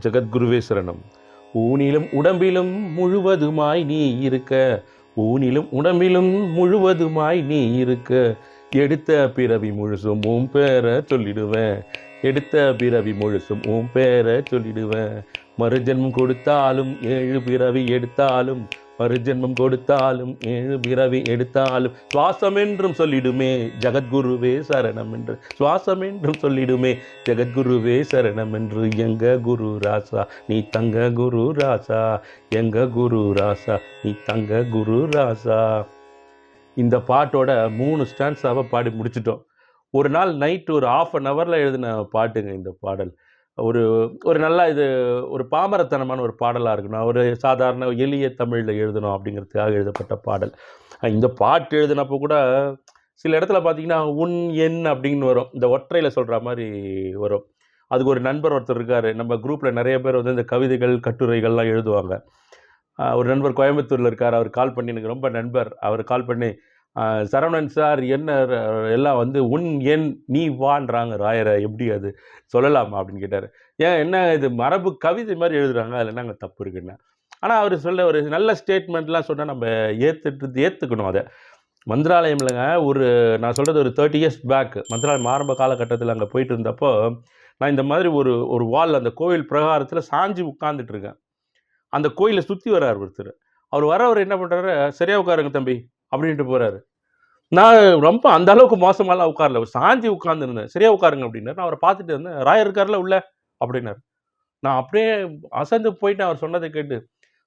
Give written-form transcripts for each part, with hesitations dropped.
ஜெகத்குருவே சரணம். ஊனிலும் உடம்பிலும் முழுவதுமாய் நீ இருக்க, ஊனிலும் உடம்பிலும் முழுவதுமாய் நீ இருக்க, எடுத்த பிறவி முழுசும் உன் பேர சொல்லிடுவேன், எடுத்த பிறவி முழுசும் உன் பேர சொல்லிடுவேன். மறுஜென்மம் கொடுத்தாலும் 7 பிறவி எடுத்தாலும், மறுஜென்மம் கொடுத்தாலும் 7 பிறவி எடுத்தாலும், சுவாசம் என்றும் சொல்லிடுமே ஜெகத்குருவே சரணம் என்று, சுவாசம் என்றும் சொல்லிடுமே ஜெகத்குருவே சரணம் என்று. எங்க குரு ராசா நீ தங்க குரு ராசா, எங்க குரு ராசா நீ தங்க குரு ராசா. இந்த பாட்டோட 3 ஸ்டான்ஸாவை பாடி முடிச்சிட்டோம். ஒரு நாள் நைட்டு ஒரு 1/2 an hourல எழுதின பாட்டுங்க இந்த பாடல். ஒரு ஒரு நல்லா இது ஒரு பாமரத்தனமான ஒரு பாடலாக இருக்கணும், ஒரு சாதாரண எளிய தமிழில் எழுதணும் அப்படிங்கிறதுக்காக எழுதப்பட்ட பாடல். இந்த பாட்டு எழுதினப்போ கூட சில இடத்துல பார்த்தீங்கன்னா உன் என் அப்படின்னு வரும், இந்த ஒற்றையில் சொல்கிற மாதிரி வரும். அதுக்கு ஒரு நண்பர் ஒருத்தர் இருக்கார், நம்ம குரூப்பில் நிறைய பேர் வந்து இந்த கவிதைகள் கட்டுரைகள்லாம் எழுதுவாங்க. ஒரு நண்பர் கோயம்புத்தூரில் இருக்கார், அவர் கால் பண்ணி, எனக்கு ரொம்ப நண்பர், அவர் கால் பண்ணி சரவணன் சார் என்ன எல்லாம் வந்து உன் என் நீ வான்றாங்க ராயரை, எப்படி அது சொல்லலாமா அப்படின்னு கேட்டார். ஏன் என்ன இது மரபு கவிதை மாதிரி எழுதுறாங்க, அதில் என்னங்க தப்பு இருக்குன்னு. ஆனால் அவர் சொல்ல ஒரு நல்ல ஸ்டேட்மெண்ட்லாம் சொன்னால் நம்ம ஏற்றுக்கணும். அதை மந்திராலயம் இல்லைங்க, ஒரு நான் சொல்கிறது ஒரு 30 years பேக் மந்திராலயம் ஆரம்ப காலகட்டத்தில் அங்கே போயிட்டு இருந்தப்போ நான் இந்த மாதிரி ஒரு ஒரு வால் அந்த கோவில் பிரகாரத்தில் சாஞ்சி உட்காந்துட்டு இருக்கேன். அந்த கோயிலை சுற்றி வர்றார் ஒருத்தர். அவர் வரவர் என்ன பண்ணுறாரு, சரியாக உட்காருங்க தம்பி அப்படின்ட்டு போகிறாரு. நான் ரொம்ப அந்த அளவுக்கு மோசமாலாம் உட்காரல, சாஞ்சி உட்காந்துருந்தேன். சரியா உட்காருங்க அப்படின்னாரு. நான் அவரை பார்த்துட்டு இருந்தேன். ராயர் இருக்கார்ல உள்ள அப்படின்னாரு. நான் அப்படியே அசந்து போயிட்டு அவர் சொன்னதை கேட்டு,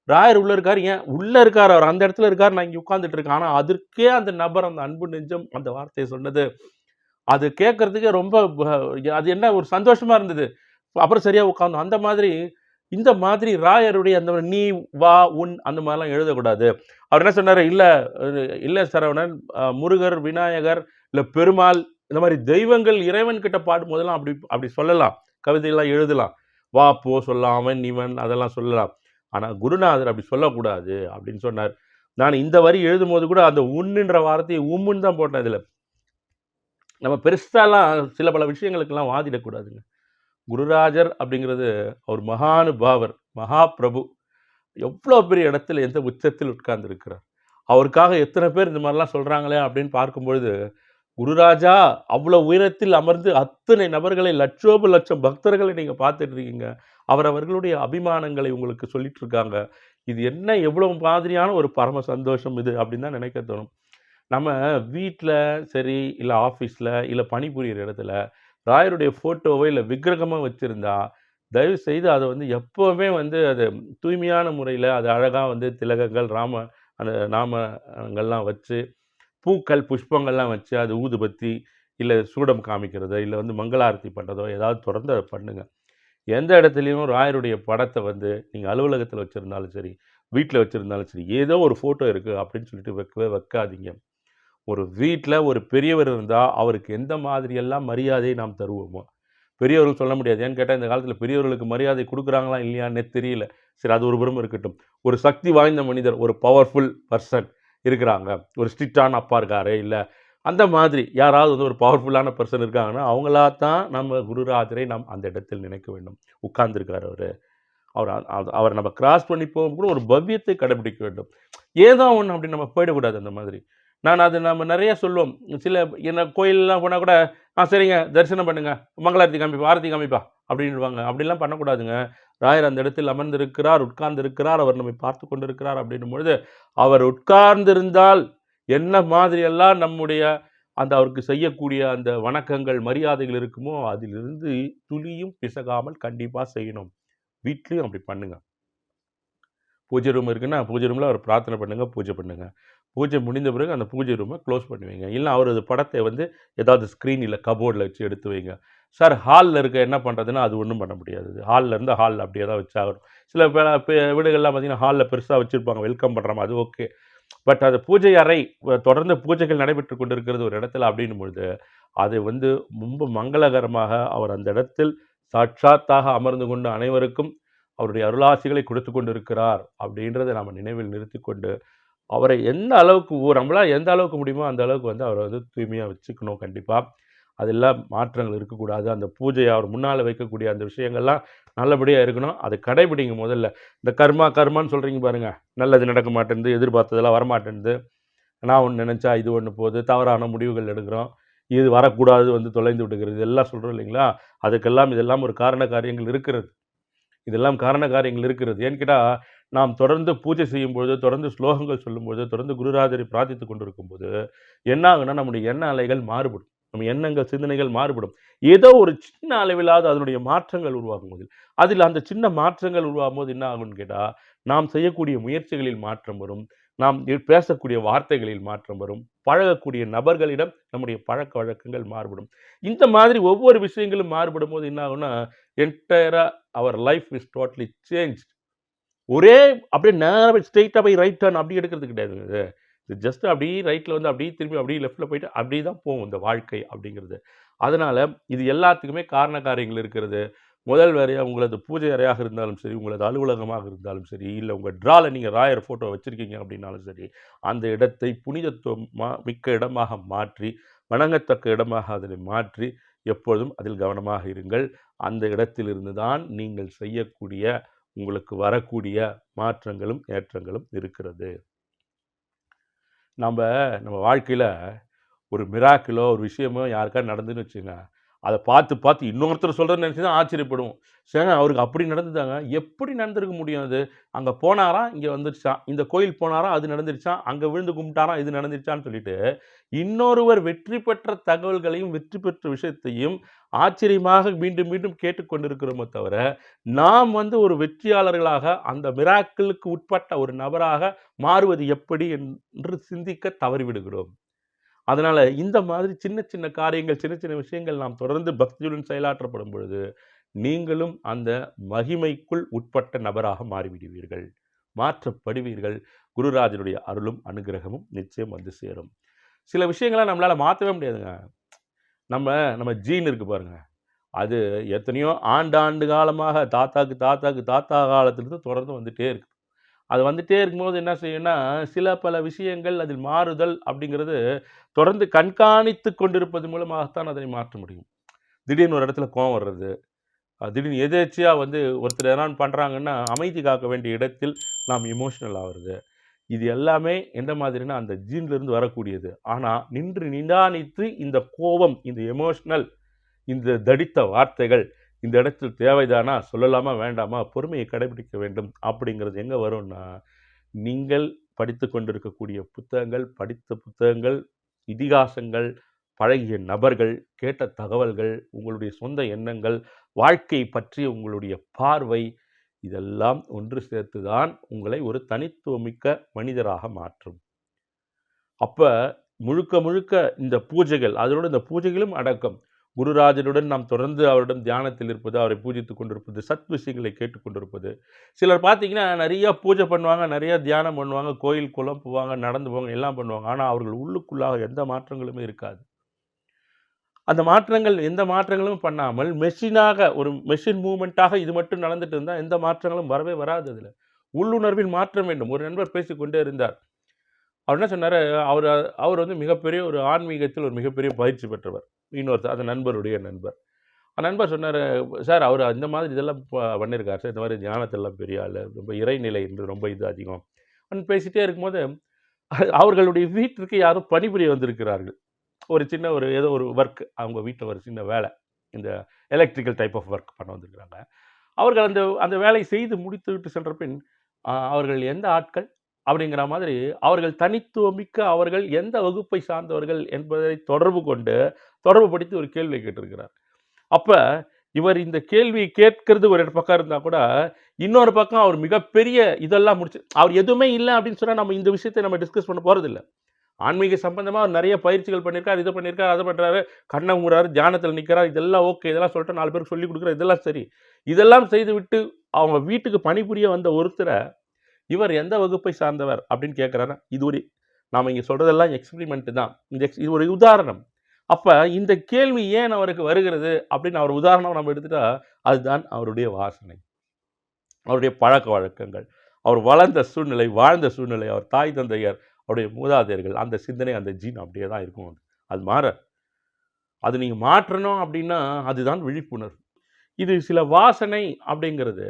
ராயர் உள்ள இருக்காரு, ஏன் உள்ள இருக்காரு, அவர் அந்த இடத்துல இருக்காரு, நான் இங்கே உட்காந்துட்டு இருக்கேன். ஆனால் அதற்கே அந்த நபர், அந்த அன்பு நெஞ்சம் அந்த வார்த்தையை சொன்னது, அது கேட்கறதுக்கே ரொம்ப அது என்ன ஒரு சந்தோஷமா இருந்தது. அப்புறம் சரியா உட்காந்தோம். அந்த மாதிரி இந்த மாதிரி ராயருடைய அந்த நீ வா உன் அந்த மாதிரிலாம் எழுதக்கூடாது. அவர் என்ன சொன்னார், இல்லை சரவணன், முருகர், விநாயகர், இல்லை பெருமாள், இந்த மாதிரி தெய்வங்கள் இறைவன் கிட்ட பாடும் போதெல்லாம் அப்படி அப்படி சொல்லலாம், கவிதையெல்லாம் எழுதலாம், வா போ சொல்லலாம், அவன் இவன் அதெல்லாம் சொல்லலாம். ஆனால் குருநாதர் அப்படி சொல்லக்கூடாது அப்படின்னு சொன்னார். நான் இந்த வரி எழுதும் போது கூட அந்த உன்னுன்ற வார்த்தையை உம்முன்னு தான் போட்டேன். இதில் நம்ம பெருசாலாம் சில பல விஷயங்களுக்கெல்லாம் வாதிடக்கூடாதுங்க. குருராஜர் அப்படிங்கிறது அவர் மகானுபாவர், மகாபிரபு. எவ்வளோ பெரிய இடத்துல எந்த உச்சத்தில் உட்கார்ந்து இருக்கிறார். அவருக்காக எத்தனை பேர் இந்த மாதிரிலாம் சொல்கிறாங்களே அப்படின்னு பார்க்கும்பொழுது, குருராஜா அவ்வளோ உயரத்தில் அமர்ந்து அத்தனை நபர்களை லட்சோப லட்சம் பக்தர்களை நீங்கள் பார்த்துட்டு இருக்கீங்க. அவர்களுடைய அபிமானங்களை உங்களுக்கு சொல்லிட்டு இருக்காங்க. இது என்ன எவ்வளோ மாதிரியான ஒரு பரம சந்தோஷம் இது அப்படின்னு தான் நினைக்க தோணும். நம்ம வீட்டில் சரி, இல்லை ஆஃபீஸில், இல்லை பணிபுரிகிற இடத்துல ராயருடைய ஃபோட்டோவோ இல்லை விக்கிரகமாக வச்சுருந்தா, தயவு செய்து அதை வந்து எப்போவுமே வந்து அது தூய்மையான முறையில் அது அழகாக வந்து திலகங்கள் அந்த நாமங்கள்லாம் வச்சு, பூக்கள் புஷ்பங்கள்லாம் வச்சு, அது ஊதுபத்தி இல்லை சூடம் காமிக்கிறதோ இல்லை வந்து மங்களாரத்தி பண்ணுறதோ ஏதாவது தொடர்ந்து அதை பண்ணுங்கள். எந்த இடத்துலையும் ராயருடைய படத்தை வந்து நீங்கள் அலுவலகத்தில் வச்சுருந்தாலும் சரி, வீட்டில் வச்சுருந்தாலும் சரி, ஏதோ ஒரு ஃபோட்டோ இருக்குது அப்படின்னு சொல்லிட்டு வைக்காதீங்க. ஒரு வீட்டில் ஒரு பெரியவர் இருந்தால் அவருக்கு எந்த மாதிரியெல்லாம் மரியாதையை நாம் தருவோமோ, பெரியவர்கள் சொல்ல முடியாது. ஏன்னு கேட்டால் இந்த காலத்தில் பெரியவர்களுக்கு மரியாதை கொடுக்குறாங்களா இல்லையான்னே தெரியல. சரி, அது ஒரு புறம் இருக்கட்டும். ஒரு சக்தி வாய்ந்த மனிதர், ஒரு பவர்ஃபுல் பர்சன் இருக்கிறாங்க, ஒரு ஸ்ட்ரிக்டான அப்பா இருக்காரு, இல்லை அந்த மாதிரி யாராவது வந்து ஒரு பவர்ஃபுல்லான பர்சன் இருக்காங்கன்னா அவங்களா தான் நம்ம குருராஜரை நாம் அந்த இடத்தில் நினைக்க வேண்டும். உட்கார்ந்துருக்கார் அவர் நம்ம கிராஸ் பண்ணி போகும் கூட ஒரு பவ்யத்தை கடைபிடிக்க வேண்டும். ஏதோ ஒன்று அப்படி நம்ம போயிடக்கூடாது. அந்த மாதிரி அது நம்ம நிறைய சொல்லுவோம். என்ன கோயிலெலாம் போனால் கூட சரிங்க தரிசனம் பண்ணுங்க, மங்களாரத்தி காமிப்பா, ஆரத்தி காமிப்பா அப்படின்வாங்க. அப்படிலாம் பண்ணக்கூடாதுங்க. ராயர் அந்த இடத்தில் அமர்ந்திருக்கிறார், உட்கார்ந்திருக்கிறார், அவர் நம்மை பார்த்து கொண்டிருக்கிறார் அப்படின்னும் பொழுது, அவர் உட்கார்ந்திருந்தால் என்ன மாதிரியெல்லாம் நம்முடைய அந்த அவருக்கு செய்யக்கூடிய அந்த வணக்கங்கள் மரியாதைகள் இருக்குமோ அதிலிருந்து துளியும் பிசகாமல் கண்டிப்பாக செய்யணும். வீட்லேயும் அப்படி பண்ணுங்க. பூஜை ரூம் இருக்குன்னா பூஜை ரூமில் அவர் பிரார்த்தனை பண்ணுங்கள், பூஜை பண்ணுங்கள். பூஜை முடிந்த பிறகு அந்த பூஜை ரூமை க்ளோஸ் பண்ணுவீங்க. இல்லை அவரது படத்தை வந்து ஏதாவது ஸ்க்ரீன் இல்லை கபோர்டில் வச்சு எடுத்து வைங்க. சார் ஹாலில் இருக்க என்ன பண்ணுறதுன்னா அது ஒன்றும் பண்ண முடியாது. ஹாலில் இருந்தால் ஹாலில் அப்படியே தான் வச்சாகணும். சில வீடுகள்லாம் பார்த்திங்கன்னா ஹாலில் பெருசாக வச்சுருப்பாங்க, வெல்கம் பண்ணுறாங்க, அது ஓகே. பட் அது பூஜை அறை தொடர்ந்து பூஜைகள் நடைபெற்று கொண்டு இருக்கிறது ஒரு இடத்துல அப்படின்னும் பொழுது அது வந்து ரொம்ப மங்களகரமாக அவர் அந்த இடத்தில் சாட்சாத்தாக அமர்ந்து கொண்டு அனைவருக்கும் அவருடைய அருளாசிகளை கொடுத்து கொண்டு இருக்கிறார் அப்படின்றத நாம் நினைவில் நிறுத்தி கொண்டு அவரை எந்த அளவுக்கு நம்மளால் எந்த அளவுக்கு முடியுமோ அந்த அளவுக்கு வந்து அவரை வந்து தூய்மையாக வச்சுக்கணும் கண்டிப்பாக. அதெல்லாம் மாற்றங்கள் இருக்கக்கூடாது. அந்த பூஜை அவர் முன்னால் வைக்கக்கூடிய அந்த விஷயங்கள்லாம் நல்லபடியாக இருக்கணும். அதை கடைபிடிங்க முதல்ல. இந்த கர்மான்னு சொல்கிறீங்க பாருங்க, நல்லது நடக்க மாட்டேன்து, எதிர்பார்த்ததெல்லாம் வரமாட்டேன்து, நான் ஒன்று நினச்சா இது ஒன்று போகுது, தவறான முடிவுகள் எடுக்கிறோம், இது வரக்கூடாது வந்து தொலைந்து விடுகிறது, இதெல்லாம் சொல்கிறோம் இல்லைங்களா? அதுக்கெல்லாம் இதெல்லாம் ஒரு காரண காரியங்கள் இருக்கிறது. இதெல்லாம் காரண காரியங்கள் இருக்கிறது. ஏன்னு கேட்டால், நாம் தொடர்ந்து பூஜை செய்யும்பொழுது, தொடர்ந்து ஸ்லோகங்கள் சொல்லும்போது, தொடர்ந்து குருராஜரை பிரார்த்தித்துக் கொண்டிருக்கும்போது, என்ன ஆகும்னா நம்முடைய எண்ண அலைகள் மாறுபடும். நம்ம எண்ணங்கள், சிந்தனைகள் மாறுபடும். ஏதோ ஒரு சின்ன அளவிலாவது அதனுடைய மாற்றங்கள் உருவாகும்போது, அதில் அந்த சின்ன மாற்றங்கள் உருவாகும்போது என்ன ஆகும்னு கேட்டா, நாம் செய்யக்கூடிய முயற்சிகளில் மாற்றம் வரும். நாம் பேசக்கூடிய வார்த்தைகளில் மாற்றம் வரும். பழகக்கூடிய நபர்களிடம் நம்முடைய பழக்கவழக்கங்கள் மாறுபடும். இந்த மாதிரி ஒவ்வொரு விஷயங்களும் மாறுபடும்போது என்ன ஆகும்னா, என்டையரா அவர் லைஃப் இஸ் டோட்டலி சேஞ்ச்ட். ஒரே அப்படியே நேரா ஸ்ட்ரெயிட்டா போய் ரைட் டர்ன் அப்படி எடுக்கிறது கிடையாதுங்க இது. இது ஜஸ்ட் அப்படியே ரைட்ல வந்து அப்படியே திரும்பி அப்படியே லெஃப்ட்ல போயிட்டு அப்படியே தான் போகும் இந்த வாழ்க்கை அப்படிங்கிறது. அதனால இது எல்லாத்துக்குமே காரண காரியங்கள் இருக்கிறது. முதல் வேலையா உங்களது பூஜை அறையாக இருந்தாலும் சரி, உங்களது அலுவலகமாக இருந்தாலும் சரி, இல்ல உங்க ட்ரால நீங்க ராயர் ஃபோட்டோ வச்சிருக்கீங்க அப்படின்னாலும் சரி, அந்த இடத்தை புனிதத்துவம் மிக்க இடமாக மாற்றி, வணங்கத்தக்க இடமாக அதனை மாற்றி, எப்பொழுதும் அதில் கவனமாக இருங்கள். அந்த இடத்திலிருந்து தான் நீங்கள் செய்யக்கூடிய, உங்களுக்கு வரக்கூடிய மாற்றங்களும், ஏற்றங்களும் இருக்கிறது. நம்ம வாழ்க்கையில ஒரு மிராக்கிளோ, ஒரு விஷயமோ யாருக்காவது நடந்துன்னு வச்சுக்கங்க, அத பார்த்து இன்னொருத்தர் சொல்றத நினைச்சு தான் ஆச்சரியப்படுவோம். ஏங்க அவருக்கு அப்படி நடந்ததாங்க. எப்படி நடந்திருக்க முடியும் அது? அங்க போனாராம், இங்க வந்துருச்சாம். இந்த கோயில் போனாராம், அது நடந்துருச்சாம். அங்க விழுந்து கும்பிட்டாராம், இது நடந்துருச்சான்னு சொல்லிட்டு, இன்னொருவர் வெற்றி பெற்ற தகவல்களையும், வெற்றி பெற்ற விஷயத்தையும் ஆச்சரியமாக மீண்டும் மீண்டும் கேட்டுக்கொண்டிருக்கிறோமே தவிர, நாம் வந்து ஒரு வெற்றியாளர்களாக, அந்த மிராக்கிளுக்கு உட்பட்ட ஒரு நபராக மாறுவது எப்படி என்று சிந்திக்க தவறிவிடுகிறோம். அதனால இந்த மாதிரி சின்ன சின்ன காரியங்கள், சின்ன சின்ன விஷயங்கள் நாம் தொடர்ந்து பக்தியுடன் செயலாற்றப்படும் பொழுது, நீங்களும் அந்த மகிமைக்குள் உட்பட்ட நபராக மாறிவிடுவீர்கள். மாற்றப்படுவீர்கள். குருராஜருடைய அருளும், அனுக்கிரகமும் நிச்சயம் வந்து சேரும். சில விஷயங்கள நம்மளால மாத்தவே முடியாதுங்க. நம்ம நம்ம ஜீன் இருக்கு பாருங்க. அது எத்தனையோ ஆண்டாண்டு காலமாக தாத்தா காலத்திலிருந்து தொடர்ந்து வந்துட்டே இருக்கு. அது வந்துட்டே இருக்கும்போது என்ன செய்யும்னா, சில பல விஷயங்கள் அதில் மாறுதல் அப்படிங்கிறது தொடர்ந்து கண்காணித்து கொண்டிருப்பது மூலமாகத்தான் அதனை மாற்ற முடியும். திடீர்னு ஒரு இடத்துல கோவம் வர்றது, திடீர்னு எதேர்ச்சையா வந்து ஒருத்தர் எதனா பண்றாங்கன்னா, அமைதி காக்க வேண்டிய இடத்தில் நாம் எமோஷனல் ஆவுறது. இது எல்லாமே எந்த மாதிரினா, அந்த ஜீன்லேருந்து வரக்கூடியது. ஆனா, நின்று நிதானித்து இந்த கோபம், இந்த எமோஷனல், இந்த தடித்த வார்த்தைகள் இந்த இடத்தில் தேவைதானா? சொல்லலாமா? வேண்டாமா? பொறுமையை கடைபிடிக்க வேண்டும். அப்படிங்கிறது எங்க வரும்னா, நீங்கள் படித்துக் கொண்டிருக்கக்கூடிய புத்தகங்கள், படித்த புத்தகங்கள், இதிகாசங்கள், பழகிய நபர்கள், கேட்ட தகவல்கள், உங்களுடைய சொந்த எண்ணங்கள், வாழ்க்கை பற்றிய உங்களுடைய பார்வை, இதெல்லாம் ஒன்று சேர்த்து தான் உங்களை ஒரு தனித்துவமிக்க மனிதராக மாற்றும். அப்ப முழுக்க முழுக்க இந்த பூஜைகள், அதனோடு இந்த பூஜைகளும் அடக்கம். குருராஜருடன் நாம் தொடர்ந்து அவரிடம் தியானத்தில் இருப்பது, அவரை பூஜித்துக் கொண்டிருப்பது, சத் விஷயங்களை கேட்டுக்கொண்டிருப்பது. சிலர் பார்த்தீங்கன்னா, நெறைய பூஜை பண்ணுவாங்க, நெறைய தியானம் பண்ணுவாங்க, கோயில், குளம் போவாங்க, நடந்து போவாங்க, எல்லாம் பண்ணுவாங்க. ஆனா, அவர்கள் உள்ளுக்குள்ளாக எந்த மாற்றங்களுமே இருக்காது. அந்த மாற்றங்கள் எந்த மாற்றங்களும் பண்ணாமல், ஒரு மெஷின் மூவ்மெண்ட்டாக இது மட்டும் நடந்துட்டு இருந்தா, எந்த மாற்றங்களும் வரவே வராது அதுல. உள்ளுணர்வில் மாற்றம் வேண்டும். ஒரு நண்பர் பேசிக்கொண்டே இருந்தார். அவர் என்ன சொன்னாரு, அவரு அவர் வந்து மிகப்பெரிய ஒரு ஆன்மீகத்தில் ஒரு மிகப்பெரிய பயிற்சி பெற்றவர். இன்னொருத்தர் அந்த நண்பருடைய நண்பர். அந்த நண்பர் சொன்னாரு, "சார் அவரு இந்த மாதிரி இதெல்லாம் பண்ணியிருக்காரு சார். இந்த மாதிரி தியானத்திலலாம் பெரிய ஆளு. ரொம்ப இறைநிலை என்பது ரொம்ப இது அதிகம்." அப்படின்னு பேசிட்டே இருக்கும்போது, அவர்களுடைய வீட்டிற்கு யாரோ பணிபுரிய வந்திருக்கிறார்கள். ஒரு சின்ன ஏதோ ஒரு வொர்க் அவங்க வீட்ல ஒரு சின்ன வேலை. இந்த எலக்ட்ரிக்கல் டைப் ஆஃப் வொர்க் பண்ண வந்திருக்கிறாங்க. அவர்கள் அந்த அந்த வேலையை செய்து முடித்துவிட்டு சென்ற பின், அவர்கள் எந்த ஆட்கள்? அப்படிங்கிற மாதிரி அவர்கள் தனித்துவமிக்க அவர்கள் எந்த வகுப்பை சார்ந்தவர்கள் என்பதை தொடர்புபடுத்தி ஒரு கேள்வியை கேட்டிருக்கிறார். அப்ப இவர் இந்த கேள்வியை கேட்கிறது ஒரு பக்கம் இருந்தா கூட, இன்னொரு பக்கம் அவர் மிகப்பெரிய இதெல்லாம் முடிச்சு அவர் எதுவுமே இல்ல அப்படின்னு சொன்னா நம்ம இந்த விஷயத்த நம்ம டிஸ்கஸ் பண்ண போறதில்ல. ஆன்மீக சம்பந்தமா அவர் நெறைய பயிற்சிகள் பண்ணியிருக்காரு, இத பண்ணியிருக்காரு, அத பண்றாரு, கண்ண மூடுறாரு, தியானத்துல நிக்கிறார். இதெல்லாம் ஓகே. இதெல்லாம் சொல்லிட்டு 4 பேருக்கு சொல்லிக் குடுக்குறார். இதெல்லாம் சரி. இதெல்லாம் செய்துவிட்டு அவங்க வீட்டுக்கு பணிபுரிய வந்த ஒருத்தர, இவர் எந்த வகுப்பை சார்ந்தவர் அப்படின்னு கேட்கிறாருன்னா, நாம இங்க சொல்றதெல்லாம் எக்ஸ்பெரிமென்ட் தான். இது ஒரு உதாரணம். அப்ப இந்த கேள்வி ஏன் அவருக்கு வருகிறது அப்படின்னு அவர் உதாரணம் நம்ம எடுத்துட்டா, அதுதான் அவருடைய வாசனை. அவருடைய பழக்கவழக்கங்கள். அவர் வளர்ந்த சூழ்நிலை, வாழ்ந்த சூழ்நிலை, அவர் தாய் தந்தையர், அவருடைய மூதாதையர்கள், அந்த சிந்தனை, அந்த ஜீன் அப்படியே தான் இருக்கும். அது மாறாது. அது நீங்கள் மாற்றணும் அப்படின்னா அதுதான் விழிப்புணர்வு. இது சில வாசனை அப்படிங்கிறது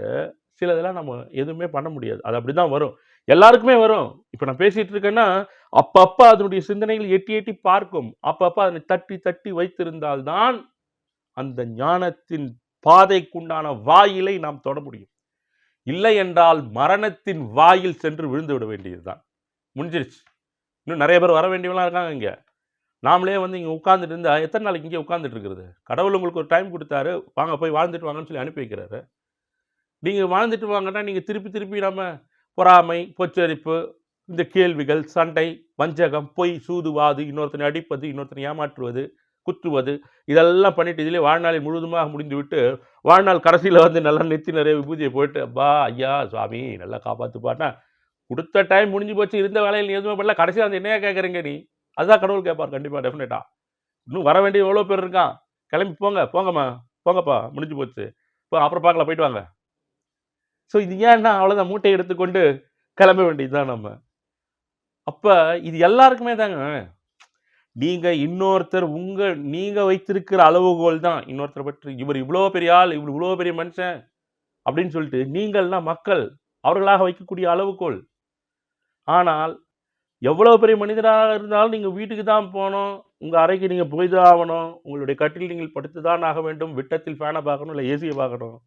சிலதெல்லாம் நம்ம எதுவுமே பண்ண முடியாது. அது அப்படிதான் வரும். எல்லாருக்குமே வரும். இப்ப நான் பேசிட்டு இருக்கேன்னா, அப்பப்ப அதனுடைய சிந்தனைகள் எட்டி எட்டி பார்க்கும். அப்பப்ப அதனை தட்டி தட்டி வைத்திருந்தால் தான் அந்த ஞானத்தின் பாதைக்குண்டான வாயிலை நாம் தொட முடியும். இல்லை என்றால் மரணத்தின் வாயில் சென்று விழுந்து விட வேண்டியதுதான். முடிஞ்சிருச்சு. இன்னும் நிறைய பேர் வர வேண்டியவங்களாம் இருக்காங்க இங்க. நாமளே வந்து இங்க உட்கார்ந்துட்டு இருந்தா எத்தனை நாளைக்கு இங்கே உட்கார்ந்துட்டு இருக்கிறது? கடவுள் உங்களுக்கு ஒரு டைம் குடுத்தாரு. வாங்க போய் வாழ்ந்துட்டு வாங்கன்னு சொல்லி அனுப்பி வைக்கிறாரு. நீங்க வாழ்ந்துட்டு வாங்கன்னா, நீங்க திருப்பி திருப்பி நம்ம பொறாமை, பொச்சரிப்பு, இந்த கேள்விகள், சண்டை, வஞ்சகம், பொய், சூதுவாது, இன்னொருத்தனை அடிப்பது, இன்னொருத்தனை ஏமாற்றுவது, குத்துவது, இதெல்லாம் பண்ணிட்டு இதிலே வாழ்நாளை முழுவதுமாக முடிந்துவிட்டு, வாழ்நாள் கடைசியில வந்து நல்லா நெத்தி நிறைய விபூதியை போட்டு, "அப்பா, ஐயா, சுவாமி நல்லா காப்பாத்துப்பான்னா" குடுத்த டைம் முடிஞ்சு போச்சு. இருந்த வேலையில நீ எதுவுமே பண்ணல. கடைசியா வந்து என்னையா கேட்கறீங்க நீ? அதுதான் கடவுள் கேட்பார் கண்டிப்பா, டெஃபினட்டா. இன்னும் வர வேண்டிய எவ்வளோ பேர் இருக்கான். கிளம்பி போங்க, போங்கம்மா, போங்கப்பா, முடிஞ்சு போச்சு. அப்புறம் பார்க்கலாம், போயிட்டு வாங்க. ஸோ இது ஏன்னா அவ்வளோதான், மூட்டையை எடுத்துக்கொண்டு கிளம்ப வேண்டியது தான் நம்ம. அப்ப இது எல்லாருக்குமே தாங்க. நீங்க இன்னொருத்தர் நீங்க வைத்திருக்கிற அளவுகோல் தான் இன்னொருத்தரை பற்றி, இவர் இவ்வளோ பெரிய ஆள், இவர் இவ்வளோ பெரிய மனுஷன் அப்படின்னு சொல்லிட்டு நீங்கள்லாம் மக்கள் அவர்களாக வைக்கக்கூடிய அளவுகோல். ஆனால் எவ்வளவு பெரிய மனிதராக இருந்தாலும் நீங்க வீட்டுக்கு தான் போகணும். உங்க அறைக்கு நீங்க போய் தான் ஆகணும். உங்களுடைய கட்டிலில் நீங்கள் படுத்து தான் ஆக வேண்டும். விட்டத்தில் ஃபேனை பார்க்கணும், இல்லை ஏசியை பார்க்கணும்.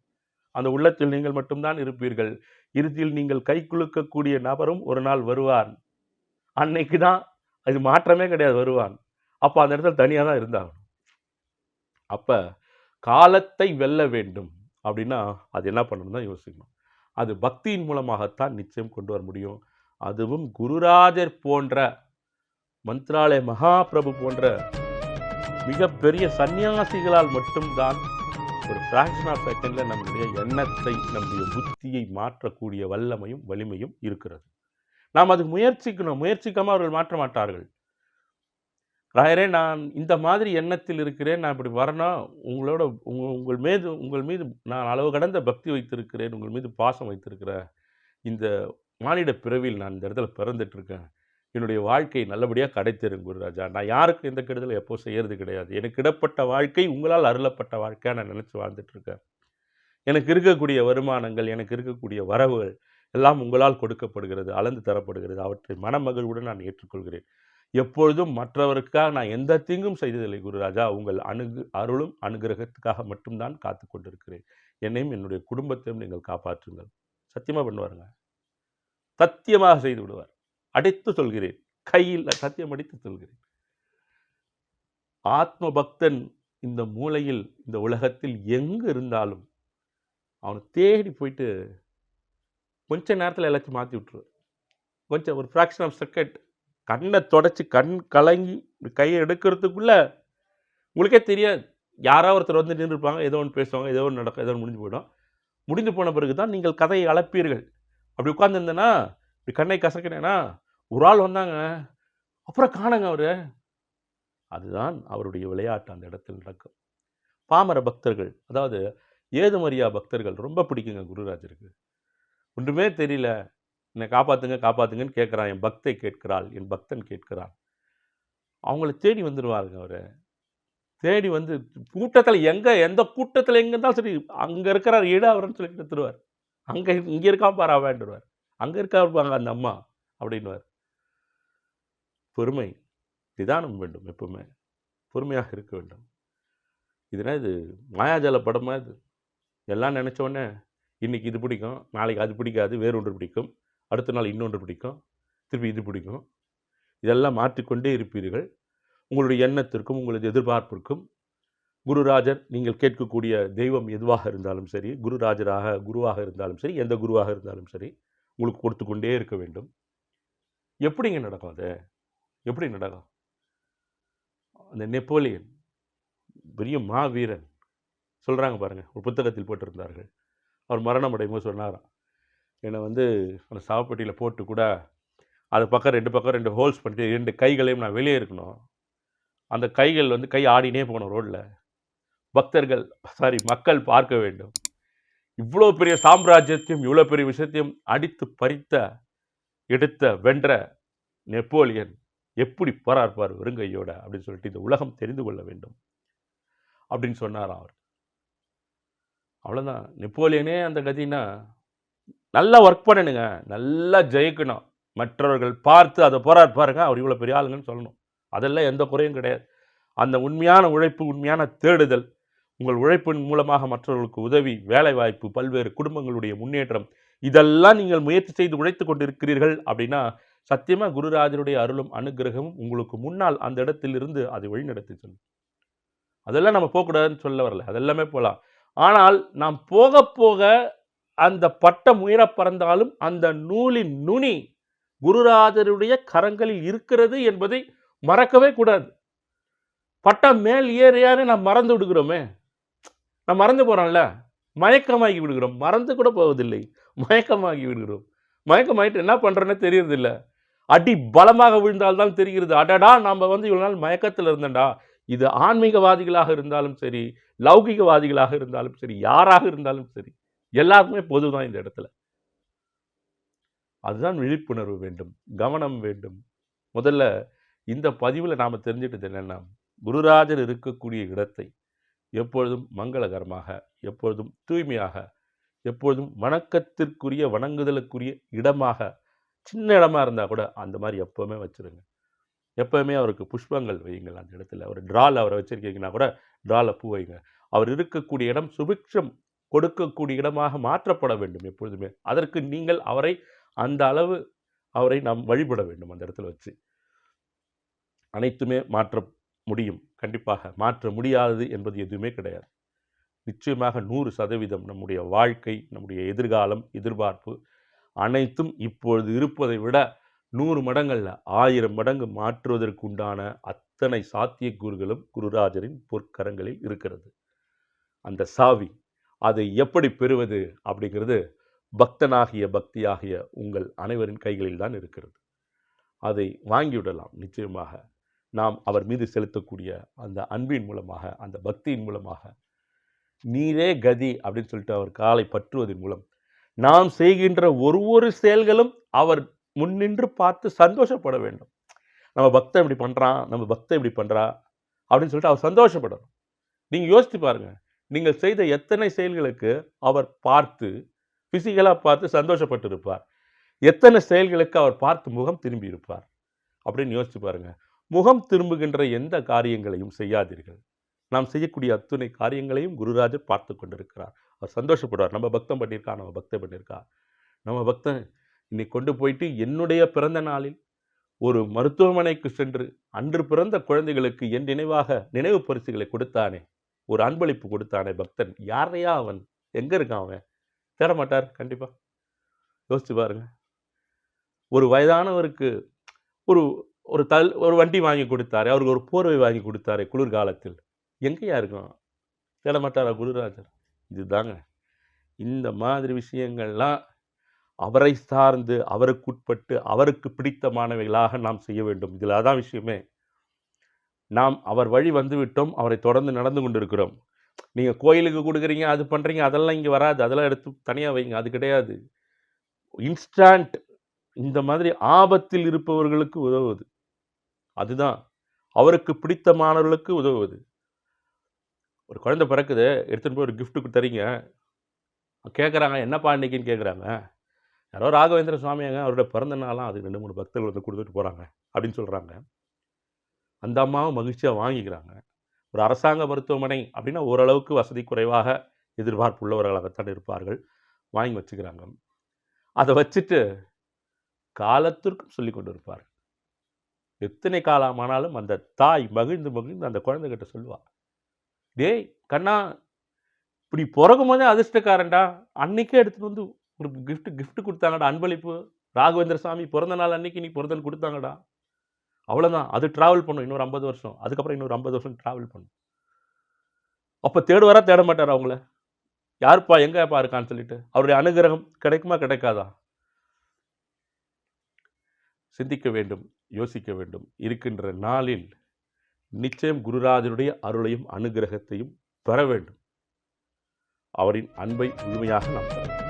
அந்த உள்ளத்தில் நீங்கள் மட்டும்தான் இருப்பீர்கள். இறுதியில் நீங்கள் கை குலுக்கக்கூடிய நபரும் ஒரு நாள் வருவார். அன்னைக்கு தான் அது மாற்றமே கிடையாது, வருவான். அப்ப அந்த இடத்துல தனியா தான் இருந்தாகணும். அப்ப காலத்தை வெல்ல வேண்டும் அப்படின்னா அது என்ன பண்ணணும் தான் யோசிக்கணும். அது பக்தியின் மூலமாகத்தான் நிச்சயம் கொண்டு வர முடியும். அதுவும் குருராஜர் போன்ற, மந்த்ராலய மகாபிரபு போன்ற மிகப்பெரிய சன்னியாசிகளால் மட்டும்தான் ஒரு ஃபிராக்ஷன் ஆஃப் செகண்ட்ல நம்முடைய எண்ணத்தை, நம்முடைய புத்தியை மாற்றக்கூடிய வல்லமையும் வலிமையும் இருக்கிறது. நாம் அதுக்கு முயற்சிக்கணும். முயற்சிக்காம அவர்கள் மாற்ற மாட்டார்கள். ராயரே, நான் இந்த மாதிரி எண்ணத்தில் இருக்கிறேன், நான் இப்படி வரணும், உங்களோட உங்கள் மீது நான் அளவு கடந்த பக்தி வைத்திருக்கிறேன், உங்கள் மீது பாசம் வைத்திருக்கிறேன், இந்த மானிட பிறவியில் நான் இந்த இடத்துல பிறந்துட்டு இருக்கேன், என்னுடைய வாழ்க்கை நல்லபடியாக கிடைத்திரும் குருராஜா, நான் யாருக்கும் எந்த கெடுதலும் எப்போ செய்யறது கிடையாது, எனக்கு இடப்பட்ட வாழ்க்கை உங்களால் அருளப்பட்ட வாழ்க்கையாக நான் நினச்சி வாழ்ந்துட்டு இருக்கேன், எனக்கு இருக்கக்கூடிய வருமானங்கள், எனக்கு இருக்கக்கூடிய வரவுகள் எல்லாம் உங்களால் கொடுக்கப்படுகிறது, அளந்து தரப்படுகிறது, அவற்றை மனமகிழ்வுடன் நான் ஏற்றுக்கொள்கிறேன். எப்பொழுதும் மற்றவருக்காக நான் எந்த தீங்கும் செய்ததில்லை குருராஜா, உங்கள் அருளும் அனுகிரகத்துக்காக மட்டும்தான் காத்து கொண்டிருக்கிறேன், என்னையும் என்னுடைய குடும்பத்தையும் நீங்கள் காப்பாற்றுங்கள். சத்தியமாக பண்ணுவாருங்க, சத்தியமாக செய்து விடுவார். அடித்து சொல்கிறேன், கையில் சத்தியம் அடித்து சொல்கிறேன். ஆத்ம பக்தன் இந்த மூலையில், இந்த உலகத்தில் எங்கு இருந்தாலும் அவனை தேடி போயிட்டு கொஞ்ச நேரத்தில் எல்லாத்தையும் மாற்றி விட்டுருவார். கொஞ்சம் ஒரு ஃப்ராக்ஷன் ஆஃப் செகண்ட் கண்ணை தொடச்சி கண் கலங்கி கையை எடுக்கிறதுக்குள்ள உங்களுக்கே தெரியாது, யாராவது ஒருத்தர் வந்து நின்றுருப்பாங்க, ஏதோ ஒன்று பேசுவாங்க, ஏதோ ஒன்று நடக்கும், ஏதோ ஒன்று முடிஞ்சு போயிடும். முடிந்து போன பிறகு தான் நீங்கள் கதையை அளப்பீர்கள். அப்படி உட்கார்ந்துருந்தேன்னா, இப்படி கண்ணை கசக்கினேன்னா, ஒரு ஆள் வந்தாங்க, அப்புறம் காணுங்க அவரு. அதுதான் அவருடைய விளையாட்டு அந்த இடத்தில் நடக்கும். பாமர பக்தர்கள், அதாவது ஏதுமரியா பக்தர்கள் ரொம்ப பிடிக்குங்க குருராஜருக்கு. ஒன்றுமே தெரியல, என்னை காப்பாற்றுங்க காப்பாற்றுங்கன்னு கேட்குறான், என் பக்தை கேட்கிறாள், என் பக்தன் கேட்கிறான். அவங்கள தேடி வந்துடுவாருங்க அவர். தேடி வந்து கூட்டத்தில் எந்த கூட்டத்தில் எங்கே இருந்தாலும் சரி, அங்கே இருக்கிறார் ஈடு அவர்னு சொல்லி எடுத்துருவார். இங்கே இருக்காம பாரு அவன்டுருவார், அங்கே இருக்கா இருப்பாங்க அந்த அம்மா அப்படின்வார். பொறுமை, நிதானம் வேண்டும், எப்பவுமே பொறுமையாக இருக்க வேண்டும். இது மாயாஜால படமா இது? எல்லாம் நினச்சோடனே இன்றைக்கி இது பிடிக்கும், நாளைக்கு அது பிடிக்காது, வேறொன்று பிடிக்கும், அடுத்த நாள் இன்னொன்று பிடிக்கும், திருப்பி இது பிடிக்கும், இதெல்லாம் மாற்றிக்கொண்டே இருப்பீர்கள். உங்களுடைய எண்ணத்திற்கும் உங்களது எதிர்பார்ப்பிற்கும் குருராஜர், நீங்கள் கேட்கக்கூடிய தெய்வம் எதுவாக இருந்தாலும் சரி, குருவாக இருந்தாலும் சரி, எந்த குருவாக இருந்தாலும் சரி, உங்களுக்கு கொடுத்து கொண்டே இருக்க வேண்டும். எப்படிங்க நடக்கும் அது? எப்படி நடக்கும்? அந்த நெப்போலியன் பெரிய மாவீரன் சொல்கிறாங்க பாருங்கள், ஒரு புத்தகத்தில் போட்டிருந்தார்கள். அவர் மரணம் அடையும்போது சொன்னாராம், என்னை அந்த சாவப்பட்டியில் போட்டு கூட அது பக்கம் ரெண்டு ஹோல்ஸ் பண்ணிட்டு 2 கைகளையும் நான் வெளியே இருக்கணும், அந்த கைகள் கை ஆடினே போகணும் ரோட்டில், மக்கள் பார்க்க வேண்டும். இவ்வளோ பெரிய சாம்ராஜ்யத்தையும் இவ்வளோ பெரிய விஷயத்தையும் அடித்து எடுத்த வென்ற நெப்போலியன் எப்படி போராடுப்பார் வெறுங்கையோட அப்படின்னு சொல்லிட்டு இந்த உலகம் தெரிந்து கொள்ள வேண்டும். அப்படின்னு சொன்னாராம் அவர். அவ்வளோதான். நெப்போலியனே அந்த கதின்னா, நல்லா ஒர்க் பண்ணணுங்க, நல்லா ஜெயிக்கணும், மற்றவர்கள் பார்த்து அதை போறார் பாருங்க, அவர் இவ்வளோ பெரிய ஆளுங்கன்னு சொல்லணும். அதெல்லாம் எந்த குறையும் கிடையாது. அந்த உண்மையான உழைப்பு, உண்மையான தேடுதல், உங்கள் உழைப்பின் மூலமாக மற்றவர்களுக்கு உதவி, வேலைவாய்ப்பு, பல்வேறு குடும்பங்களுடைய முன்னேற்றம், இதெல்லாம் நீங்கள் முயற்சி செய்து உழைத்து கொண்டு இருக்கிறீர்கள் அப்படின்னா சத்தியமாக குருராஜருடைய அருளும் அனுகிரகமும் உங்களுக்கு முன்னால் அந்த இடத்திலிருந்து அதை வழிநடத்தி சொல்லும். அதெல்லாம் நம்ம போகக்கூடாதுன்னு சொல்ல வரல, அதெல்லாமே போகலாம். ஆனால் நாம் போக போக அந்த பட்டம் உயர பறந்தாலும் அந்த நூலின் நுனி குருராஜருடைய கரங்களில் இருக்கிறது என்பதை மறக்கவே கூடாது. பட்டம் மேல் ஏறியான்னு நாம் மறந்து விடுகிறோமே, நாம் மறந்து போகிறோம்ல, மயக்கமாகி விடுகிறோம். மறந்து கூட போவதில்லை, மயக்கமாகி விடுகிறோம். மயக்கமாயிட்டு என்ன பண்ணுறோன்னே தெரியறதில்லை. அடி பலமாக விழுந்தால்தான் தெரிகிறது, அடடா நாம் இவ்வளோ நாள் மயக்கத்தில் இருந்தேன்டா. இது ஆன்மீகவாதிகளாக இருந்தாலும் சரி, லௌகிகவாதிகளாக இருந்தாலும் சரி, யாராக இருந்தாலும் சரி, எல்லாருக்குமே பொதுதான் இந்த இடத்துல. அதுதான் விழிப்புணர்வு வேண்டும், கவனம் வேண்டும். முதல்ல இந்த பதிவில் நாம் தெரிஞ்சுட்டது என்னென்னா, குருராஜர் இருக்கக்கூடிய இடத்தை எப்பொழுதும் மங்களகரமாக, எப்பொழுதும் தூய்மையாக, எப்பொழுதும் வணக்கத்திற்குரிய வணங்குதலுக்குரிய இடமாக, சின்ன இடமா இருந்தால் கூட அந்த மாதிரி எப்போவுமே வச்சுருங்க. எப்போவுமே அவருக்கு புஷ்பங்கள் வையுங்கள் அந்த இடத்துல. அவர் ட்ரால் அவரை வச்சுருக்கீங்கன்னா கூட ட்ராவில் பூ வைங்க. அவர் இருக்கக்கூடிய இடம் சுபிக்ஷம் கொடுக்கக்கூடிய இடமாக மாற்றப்பட வேண்டும் எப்பொழுதுமே. அதற்கு நீங்கள் அவரை அந்த அளவு அவரை நாம் வழிபட வேண்டும். அந்த இடத்துல வச்சு அனைத்துமே மாற்ற முடியும். கண்டிப்பாக மாற்ற முடியாதது என்பது எதுவுமே கிடையாது. நிச்சயமாக 100% நம்முடைய வாழ்க்கை, நம்முடைய எதிர்காலம், எதிர்பார்ப்பு அனைத்தும் இப்பொழுது இருப்பதை விட 100 மடங்கள்ல 1000 மடங்கு மாற்றுவதற்கு உண்டான அத்தனை சாத்தியக்கூறுகளும் குருராஜரின் பொற்கரங்களில் இருக்கிறது. அந்த சாவி அதை எப்படி பெறுவது அப்படிங்கிறது பக்தனாகிய பக்தியாகிய உங்கள் அனைவரின் கைகளில் தான் இருக்கிறது. அதை வாங்கிவிடலாம். நிச்சயமாக நாம் அவர் மீது செலுத்தக்கூடிய அந்த அன்பின் மூலமாக, அந்த பக்தியின் மூலமாக, நீரே கதி அப்படின்னு சொல்லிட்டு அவர் காலை பற்றுவதன் மூலம் நாம் செய்கின்ற ஒரு செயல்களும் அவர் முன்னின்று பார்த்து சந்தோஷப்பட வேண்டும். நம்ம பக்தன் இப்படி பண்ணுறான், நம்ம பக்தன் இப்படி பண்ணுறா அப்படின்னு சொல்லிட்டு அவர் சந்தோஷப்படணும். நீங்கள் யோசித்து பாருங்கள், நீங்கள் செய்த எத்தனை செயல்களுக்கு அவர் பார்த்து ஃபிசிக்கலாக பார்த்து சந்தோஷப்பட்டு இருப்பார், எத்தனை செயல்களுக்கு அவர் பார்த்து முகம் திரும்பி இருப்பார் அப்படின்னு யோசித்து பாருங்கள். முகம் திரும்புகின்ற எந்த காரியங்களையும் செய்யாதீர்கள். நாம் செய்யக்கூடிய அத்துணை காரியங்களையும் குருராஜர் பார்த்து கொண்டிருக்கிறார். அவர் சந்தோஷப்படுவார். நம்ம பக்தம் பண்ணியிருக்கா, நம்ம பக்தம் பண்ணியிருக்கா, நம்ம பக்தன் இன்னைக்கு கொண்டு போயிட்டு என்னுடைய பிறந்த நாளில் ஒரு மருத்துவமனைக்கு சென்று அன்று பிறந்த குழந்தைகளுக்கு என் நினைவாக நினைவு பரிசுகளை கொடுத்தானே, ஒரு அன்பளிப்பு கொடுத்தானே பக்தன், யாரையா அவன், எங்கே இருக்கான் அவன்? தேட மாட்டார் கண்டிப்பாக. யோசிச்சு பாருங்க. ஒரு வயதானவருக்கு ஒரு ஒரு வண்டி வாங்கி கொடுத்தாரு, அவருக்கு ஒரு போர்வை வாங்கி கொடுத்தாரு குளிர்காலத்தில், எங்கேயா இருக்கும்? தேட மாட்டாரா குருராஜர்? இதுதாங்க, இந்த மாதிரி விஷயங்கள்லாம் அவரை சார்ந்து, அவருக்குட்பட்டு, அவருக்கு பிடித்தமானவைகளாக நாம் செய்ய வேண்டும். இதில் அதான் விஷயமே. நாம் அவர் வழி வந்து விட்டோம், அவரை தொடர்ந்து நடந்து கொண்டிருக்கிறோம். நீங்கள் கோயிலுக்கு கொடுக்குறீங்க, அது பண்ணுறீங்க, அதெல்லாம் இங்கே வராது, அதெல்லாம் எடுத்து தனியாக வைங்க, அது கிடையாது. இன்ஸ்டன்ட் இந்த மாதிரி ஆபத்தில் இருப்பவர்களுக்கு உதவுவது, அதுதான் அவருக்கு பிடித்தமானவர்களுக்கு உதவுவது. ஒரு குழந்தை பிறக்குது, எடுத்துகிட்டு போய் ஒரு கிஃப்ட்டுக்கு தரீங்க, கேட்குறாங்க என்னப்பா இன்னைக்குன்னு கேட்குறாங்க. யாரோ ராகவேந்திர சுவாமியாங்க, அவருடைய பிறந்த நாளாம், அது 2-3 பக்தர்கள் வந்து கொடுத்துட்டு போகிறாங்க அப்படின்னு சொல்கிறாங்க. அந்த அம்மாவும் மகிழ்ச்சியாக வாங்கிக்கிறாங்க. ஒரு அரசாங்க மருத்துவமனை அப்படின்னா ஓரளவுக்கு வசதி குறைவாக எதிர்பார்ப்பு உள்ளவர்களாகத்தான் இருப்பார்கள், வாங்கி வச்சுக்கிறாங்க. அதை வச்சுட்டு காலத்திற்கும் சொல்லி கொண்டு இருப்பார். எத்தனை காலமானாலும் அந்த தாய் மகிழ்ந்து மகிழ்ந்து அந்த குழந்தைகிட்ட சொல்லுவாள், டேய் கண்ணா, இப்படி பிறகும் போதே அதிர்ஷ்டக்காரன்டா, அன்னைக்கே எடுத்துகிட்டு வந்து ஒரு கிஃப்ட் கொடுத்தாங்கடா, அன்பளிப்பு, ராகவேந்திர சாமி பிறந்த நாள் அன்னைக்கு நீ பிறந்தன்னு கொடுத்தாங்கடா. அவ்வளோதான், அது ட்ராவல் பண்ணும் இன்னொரு 50 வருஷம், அதுக்கப்புறம் இன்னொரு 50 வருஷம் ட்ராவல் பண்ணும். அப்போ தேடுவாரா தேட மாட்டார் அவங்கள? யாருப்பா எங்கேப்பா இருக்கான்னு சொல்லிட்டு அவருடைய அனுகிரகம் கிடைக்குமா கிடைக்காதா? சிந்திக்க வேண்டும், யோசிக்க வேண்டும். இருக்கின்ற நாளில் நிச்சயம் குருராஜருடைய அருளையும் அனுகிரகத்தையும் பெற வேண்டும். அவரின் அன்பை முழுமையாக நாம் பெற வேண்டும்.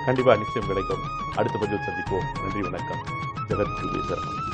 கண்டிப்பாக நிச்சயம் கிடைக்கும். அடுத்த பதிவில் சந்திப்போம். நன்றி, வணக்கம். ஜெகத்குரு சரணம்.